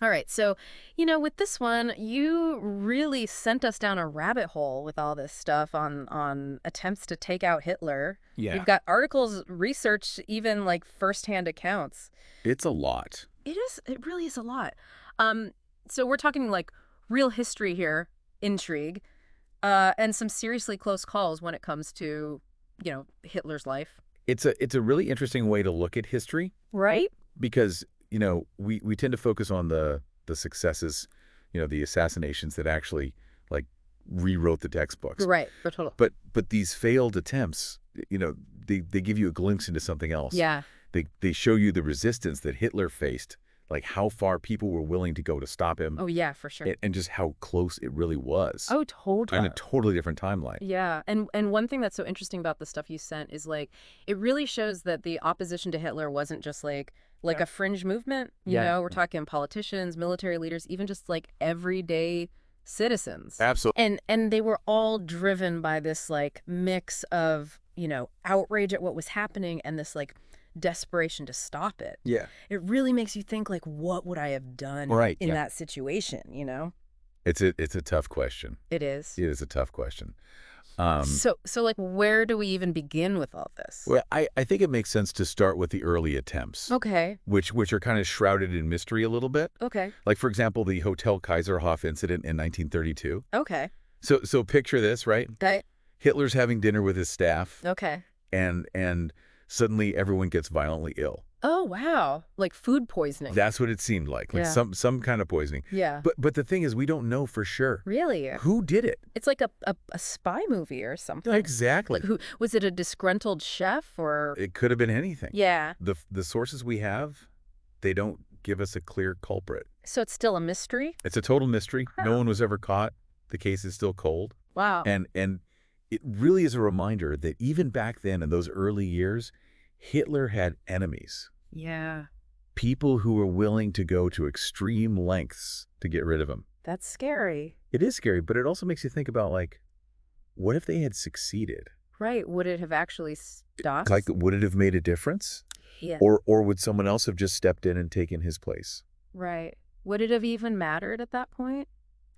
All right, so, with this one, you really sent us down a rabbit hole with all this stuff on attempts to take out Hitler. Yeah. We've got articles, research, even like firsthand accounts. It's a lot. It really is a lot. Um, so we're talking like real history here, intrigue, and some seriously close calls when it comes to, Hitler's life. It's a really interesting way to look at history Right? because, we tend to focus on the successes, the assassinations that actually like rewrote the textbooks. Right, for total. But these failed attempts, they give you a glimpse into something else. Yeah. They show you the resistance that Hitler faced, like how far people were willing to go to stop him. Oh, yeah, for sure. And just how close it really was. Oh, totally. On a totally different timeline. Yeah, and one thing that's so interesting about the stuff you sent is like it really shows that the opposition to Hitler wasn't just like a fringe movement. We're talking politicians, military leaders, even just like everyday citizens. Absolutely. And they were all driven by this like mix of, outrage at what was happening and this like desperation to stop it. Yeah. It really makes you think like, what would I have done in that situation, It's a tough question. It is. It is a tough question. So like, where do we even begin with all this? Well, I think it makes sense to start with the early attempts. Okay. Which are kind of shrouded in mystery a little bit. Okay. Like, for example, the Hotel Kaiserhof incident in 1932. Okay. So picture this, right? Okay. Hitler's having dinner with his staff. Okay. And suddenly everyone gets violently ill. Oh, wow. Like food poisoning. That's what it seemed like some kind of poisoning. Yeah. But the thing is, we don't know for sure. Really? Who did it? It's like a spy movie or something. Exactly. Like was it a disgruntled chef or? It could have been anything. Yeah. The sources we have, they don't give us a clear culprit. So it's still a mystery? It's a total mystery. Huh. No one was ever caught. The case is still cold. Wow. And it really is a reminder that even back then in those early years, Hitler had enemies. Yeah. People who were willing to go to extreme lengths to get rid of him. That's scary. It is scary, but it also makes you think about, like, what if they had succeeded? Right. Would it have actually stopped? Like, would it have made a difference? Yeah. Or would someone else have just stepped in and taken his place? Right. Would it have even mattered at that point?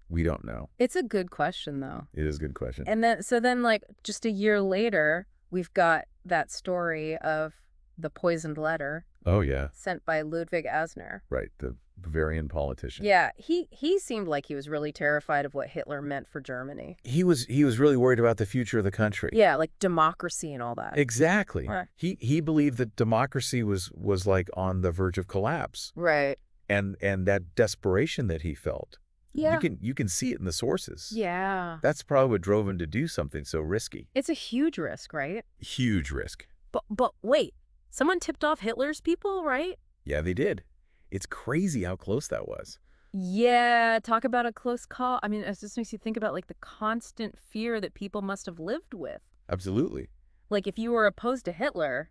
We don't know. It's a good question, though. It is a good question. And then, like, just a year later, we've got that story of the poisoned letter. Oh, yeah. Sent by Ludwig Asner. Right, the Bavarian politician. Yeah, he seemed like he was really terrified of what Hitler meant for Germany. He was really worried about the future of the country. Yeah, like democracy and all that. Exactly. Right. He believed that democracy was like on the verge of collapse. Right. And that desperation that he felt. Yeah. You can see it in the sources. Yeah. That's probably what drove him to do something so risky. It's a huge risk, right? Huge risk. But wait, someone tipped off Hitler's people, right? Yeah, they did. It's crazy how close that was. Yeah, talk about a close call. I mean, it just makes you think about like the constant fear that people must have lived with. Absolutely. Like if you were opposed to Hitler,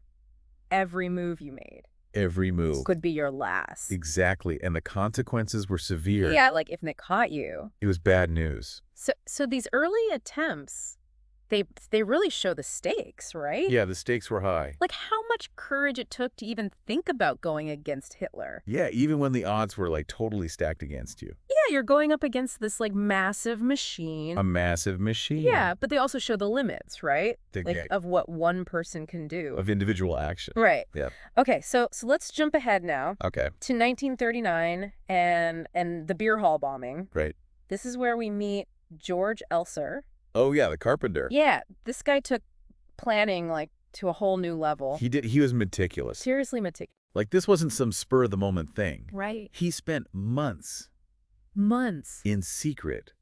every move you made. Every move. Could be your last. Exactly. And the consequences were severe. Yeah, like if they caught you. It was bad news. So these early attempts, they really show the stakes, right? Yeah, the stakes were high. Like how much courage it took to even think about going against Hitler. Yeah, even when the odds were like totally stacked against you. Yeah, you're going up against this like massive machine. A massive machine. Yeah, but they also show the limits, right? Like of what one person can do. Of individual action. Right. Yeah. Okay, so let's jump ahead now. Okay. To 1939 and the beer hall bombing. Right. This is where we meet George Elser. Oh, yeah, the carpenter. Yeah, this guy took planning like to a whole new level. He did. He was meticulous. Seriously meticulous. Like this wasn't some spur of the moment thing. Right. He spent months in secret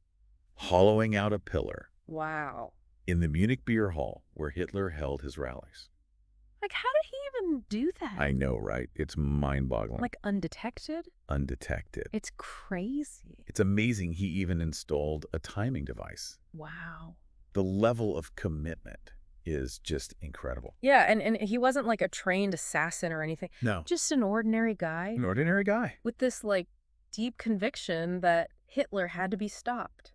hollowing out a pillar. Wow. In the Munich beer hall where Hitler held his rallies. Like, how did he even do that? I know, right? It's mind-boggling. Like undetected? Undetected. It's crazy. It's amazing he even installed a timing device. Wow. The level of commitment is just incredible. Yeah, and he wasn't like a trained assassin or anything. No. Just an ordinary guy. An ordinary guy. With this like deep conviction that Hitler had to be stopped.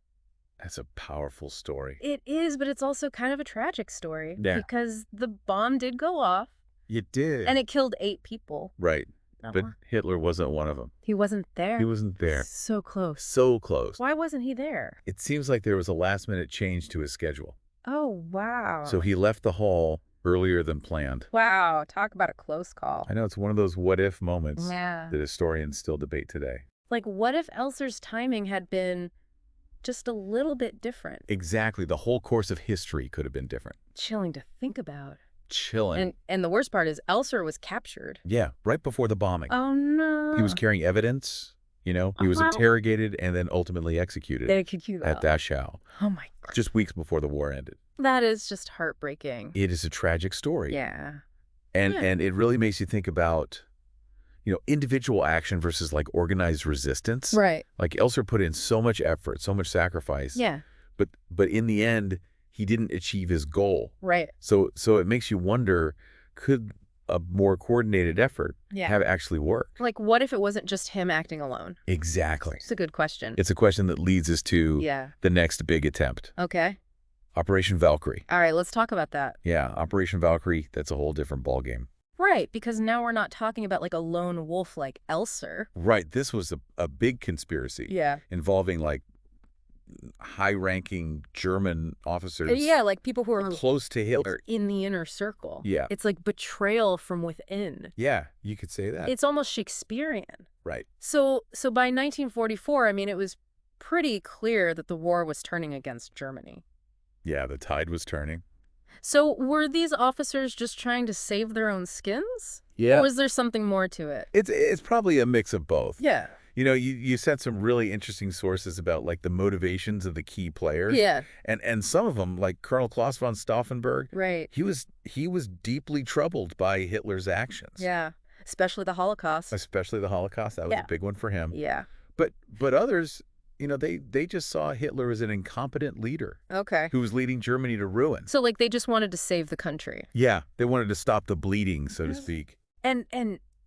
That's a powerful story. It is, but it's also kind of a tragic story. Yeah. Because the bomb did go off. It did. And it killed 8 people. Right. but Hitler wasn't one of them. He wasn't there? He wasn't there. So close. So close. Why wasn't he there? It seems like there was a last-minute change to his schedule. Oh, wow. So he left the hall earlier than planned. Wow, talk about a close call. I know, it's one of those what-if moments Yeah. that historians still debate today. Like, what if Elser's timing had been just a little bit different? Exactly. The whole course of history could have been different. Chilling to think about. Chilling. And the worst part is Elser was captured. Yeah, right before the bombing. Oh, no. He was carrying evidence, you know. He was interrogated and then ultimately executed at Dachau. Oh, my God. Just weeks before the war ended. That is just heartbreaking. It is a tragic story. Yeah. And it really makes you think about, you know, individual action versus like organized resistance. Right. Like Elser put in so much effort, so much sacrifice. Yeah. But in the end, he didn't achieve his goal. Right. So it makes you wonder, could a more coordinated effort have actually worked? Like, what if it wasn't just him acting alone? Exactly. It's a good question. It's a question that leads us to the next big attempt. Okay. Operation Valkyrie. All right, let's talk about that. Yeah, Operation Valkyrie, that's a whole different ballgame. Right, because now we're not talking about like a lone wolf like Elser. Right, this was a big conspiracy. Yeah. Involving like high-ranking German officers. Yeah, like people who are close to Hitler. In the inner circle. Yeah. It's like betrayal from within. Yeah, you could say that. It's almost Shakespearean. Right. So by 1944, I mean, it was pretty clear that the war was turning against Germany. Yeah, the tide was turning. So were these officers just trying to save their own skins? Yeah. Or was there something more to it? It's probably a mix of both. Yeah. You know, you said some really interesting sources about like the motivations of the key players. Yeah. And some of them, like Colonel Claus von Stauffenberg, right. He was deeply troubled by Hitler's actions. Yeah. Especially the Holocaust. Especially the Holocaust. That was a big one for him. Yeah. But others, you know, they just saw Hitler as an incompetent leader. Okay. Who was leading Germany to ruin. So like they just wanted to save the country. Yeah. They wanted to stop the bleeding, so to speak. And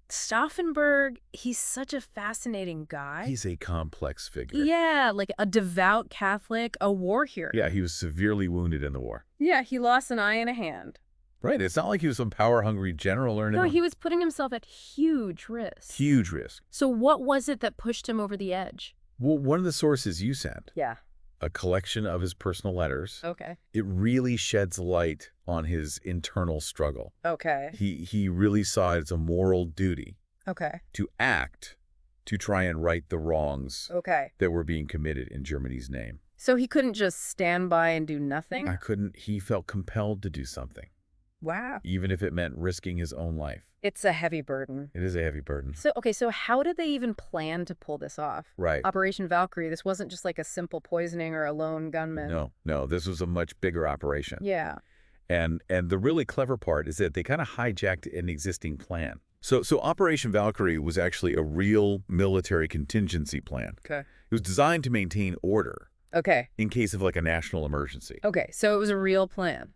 Stauffenberg, he's such a fascinating guy. He's a complex figure. Yeah, like a devout Catholic, a war hero. Yeah, he was severely wounded in the war. Yeah, he lost an eye and a hand. Right, it's not like he was some power-hungry general or anything. No, he was putting himself at huge risk. Huge risk. So what was it that pushed him over the edge? Well, one of the sources you sent. Yeah. A collection of his personal letters. Okay. It really sheds light on his internal struggle. Okay. He really saw it as a moral duty. Okay. To act to try and right the wrongs that were being committed in Germany's name. So he couldn't just stand by and do nothing? He felt compelled to do something. Wow. Even if it meant risking his own life. It's a heavy burden. It is a heavy burden. So how did they even plan to pull this off? Right. Operation Valkyrie, this wasn't just like a simple poisoning or a lone gunman. No, this was a much bigger operation. Yeah. And the really clever part is that they kind of hijacked an existing plan. So Operation Valkyrie was actually a real military contingency plan. Okay. It was designed to maintain order. Okay. In case of like a national emergency. Okay, so it was a real plan.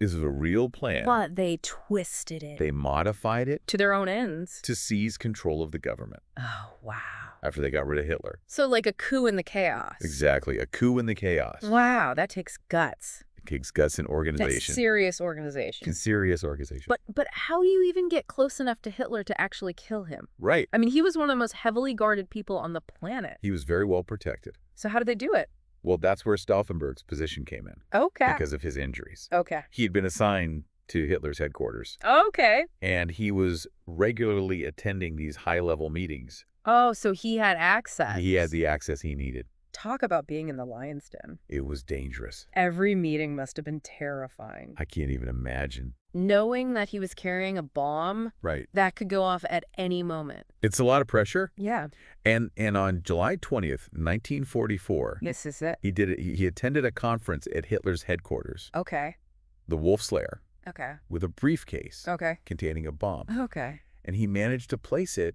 This is a real plan. But they twisted it. They modified it. To their own ends. To seize control of the government. Oh, wow. After they got rid of Hitler. So like a coup in the chaos. Exactly. A coup in the chaos. Wow, that takes guts. It takes guts and organization. That's serious organization. Serious organization. But how do you even get close enough to Hitler to actually kill him? Right. I mean, he was one of the most heavily guarded people on the planet. He was very well protected. So how did they do it? Well, that's where Stauffenberg's position came in. Okay. Because of his injuries. Okay. He had been assigned to Hitler's headquarters. Okay. And he was regularly attending these high-level meetings. Oh, so he had access. He had the access he needed. Talk about being in the lion's den. It was dangerous. Every meeting must have been terrifying. I can't even imagine. Knowing that he was carrying a bomb that could go off at any moment. It's a lot of pressure. Yeah. And on July 20th, 1944, this is it. He attended a conference at Hitler's headquarters. Okay. The Wolf Slayer. Okay. With a briefcase. Okay. Containing a bomb. Okay. And he managed to place it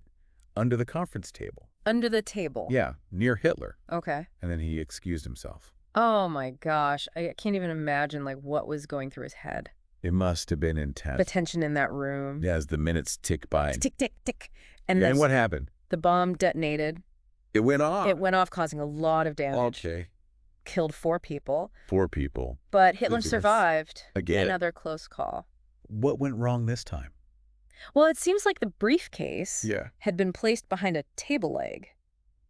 under the conference table. Under the table? Yeah, near Hitler. Okay. And then he excused himself. Oh my gosh. I can't even imagine like what was going through his head. It must have been intense. The tension in that room. Yeah, as the minutes tick by. Tick, tick, tick. And what happened? The bomb detonated. It went off. It went off, causing a lot of damage. Okay. Killed 4 people. 4 people. But Hitler survived. Again. Another close call. What went wrong this time? Well, it seems like the briefcase Yeah. had been placed behind a table leg,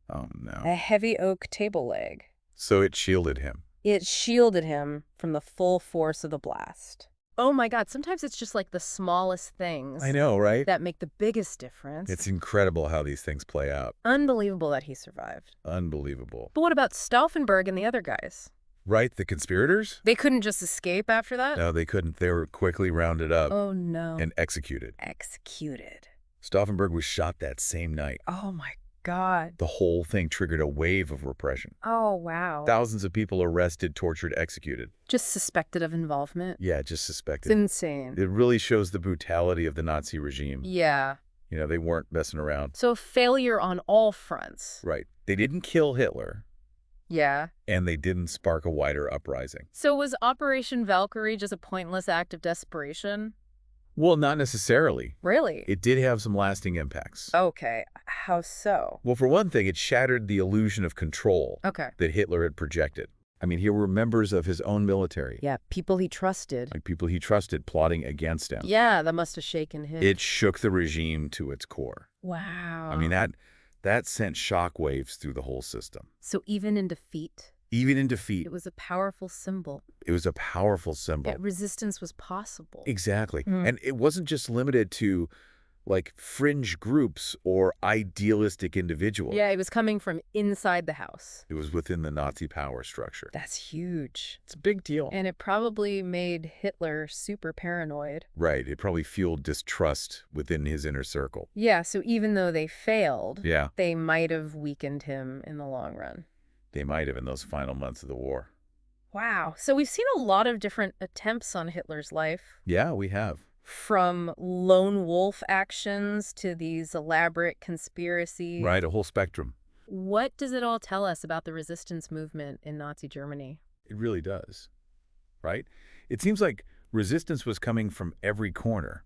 Oh, no. a heavy oak table leg. So it shielded him. It shielded him from the full force of the blast. Oh my God, sometimes it's just like the smallest things I know, right? that make the biggest difference. It's incredible how these things play out. Unbelievable that he survived. Unbelievable. But what about Stauffenberg and the other guys? Right, the conspirators? They couldn't just escape after that? No, they couldn't. They were quickly rounded up Oh no. and executed. Executed. Stauffenberg was shot that same night. Oh my God. The whole thing triggered a wave of repression. Oh wow. Thousands of people arrested, tortured, executed. Just suspected of involvement? Yeah, just It's suspected. insane. It really shows the brutality of the Nazi regime. Yeah. You know, they weren't messing around. So failure on all fronts. Right. They didn't kill Hitler, Yeah. and they didn't spark a wider uprising. So was Operation Valkyrie just a pointless act of desperation? Well, not necessarily. Really? It did have some lasting impacts. Okay. How so? Well, for one thing, it shattered the illusion of control Okay. that Hitler had projected. I mean, here were members of his own military, Yeah, people he trusted. like people he trusted, plotting against him. Yeah, that must have shaken him. It shook the regime to its core. Wow. I mean, that sent shockwaves through the whole system. So even in defeat, Even in defeat, it was a powerful symbol. it was a powerful symbol. That resistance was possible. Exactly. Mm. And it wasn't just limited to, like, fringe groups or idealistic individuals. Yeah, it was coming from inside the house. It was within the Nazi power structure. That's huge. It's a big deal. And it probably made Hitler super paranoid. Right. It probably fueled distrust within his inner circle. Yeah, so even though they failed, Yeah, they might have weakened him in the long run. they might have in those final months of the war. Wow. So we've seen a lot of different attempts on Hitler's life, Yeah, we have. from lone wolf actions to these elaborate conspiracies. Right, a whole spectrum. What does it all tell us about the resistance movement in Nazi Germany? It really does. Right? It seems like resistance was coming from every corner.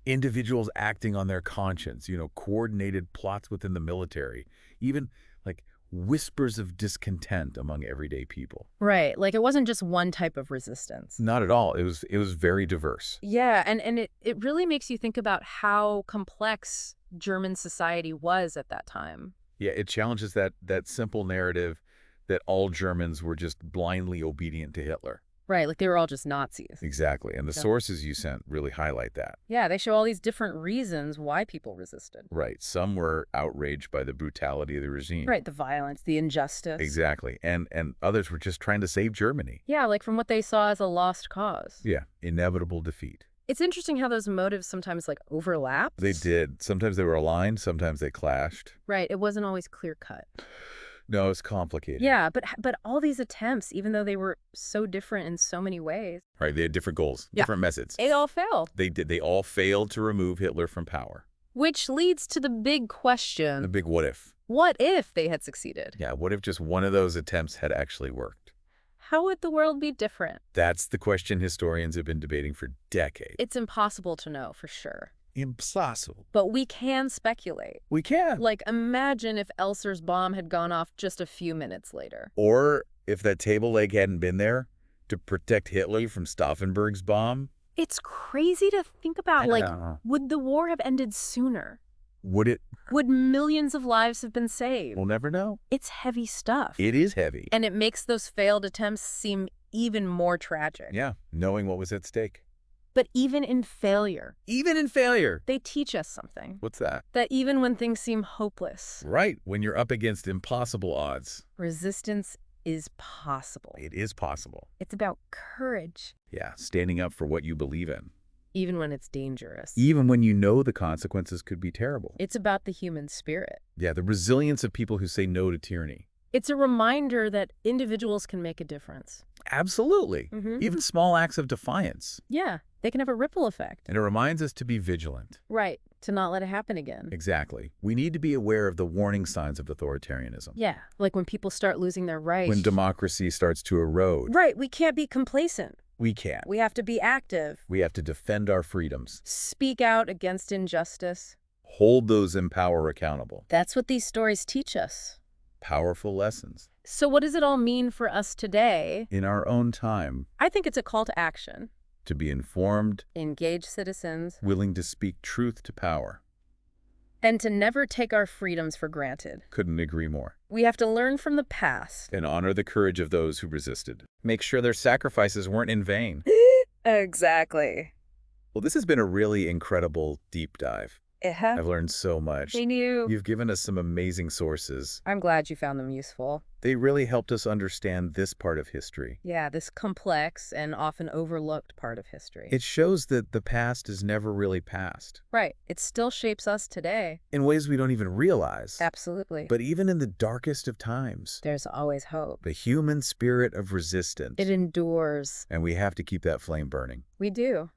Individuals acting on their conscience, coordinated plots within the military, even like whispers of discontent among everyday people. Right. Like it wasn't just one type of resistance. Not at all. It was very diverse. Yeah, and it really makes you think about how complex German society was at that time. Yeah, it challenges that simple narrative that all Germans were just blindly obedient to Hitler. Right, like they were all just Nazis. Exactly. And the Yeah. sources you sent really highlight that. Yeah, they show all these different reasons why people resisted. Right. Some were outraged by the brutality of the regime. Right, the violence, the injustice. Exactly. And others were just trying to save Germany. Yeah, like from what they saw as a lost cause. Yeah. Inevitable defeat. It's interesting how those motives sometimes like overlap. They did. Sometimes they were aligned. Sometimes they clashed. Right, it wasn't always clear cut. No, it's complicated. Yeah, but all these attempts, even though they were so different in so many ways, Right. They had different goals, Yeah. different methods. they all failed. They did. They all failed to remove Hitler from power. Which leads to the big question. The big what if. What if they had succeeded? Yeah. What if just one of those attempts had actually worked? How would the world be different? That's the question historians have been debating for decades. It's impossible to know for sure. Impossible. But we can speculate. We can. Like, imagine if Elser's bomb had gone off just a few minutes later. Or if that table leg hadn't been there to protect Hitler from Stauffenberg's bomb, It's crazy to think about. Like, know. would the war have ended sooner? Would it? Would millions of lives have been saved? We'll never know. It's heavy stuff. It is heavy. And it makes those failed attempts seem even more tragic. Yeah, knowing what was at stake. But even in failure, Even in failure. they teach us something. What's that? That even when things seem hopeless, Right, when you're up against impossible odds. resistance is possible. It is possible. It's about courage, Yeah, standing up for what you believe in. even when it's dangerous. Even when you know the consequences could be terrible. It's about the human spirit. Yeah, the resilience of people who say no to tyranny. It's a reminder that individuals can make a difference. Absolutely. Mhm. Even small acts of defiance. Yeah, they can have a ripple effect. And it reminds us to be vigilant. Right, to not let it happen again. Exactly. We need to be aware of the warning signs of authoritarianism. Yeah, like when people start losing their rights. When democracy starts to erode, Right, we can't be complacent. we can't. We have to be active. We have to defend our freedoms. Speak out against injustice. Hold those in power accountable. That's what these stories teach us. Powerful lessons. So what does it all mean for us today? In our own time, I think it's a call to action. to be informed, engage citizens, willing to speak truth to power. and to never take our freedoms for granted. Couldn't agree more. We have to learn from the past. And honor the courage of those who resisted. Make sure their sacrifices weren't in vain. Exactly. Well, this has been a really incredible deep dive. Uh-huh. I've learned so much. They knew. You've given us some amazing sources. I'm glad you found them useful. They really helped us understand this part of history. Yeah, this complex and often overlooked part of history. It shows that the past is never really past. Right. It still shapes us today. In ways we don't even realize. Absolutely. But even in the darkest of times, there's always hope. the human spirit of resistance. It endures. And we have to keep that flame burning. We do.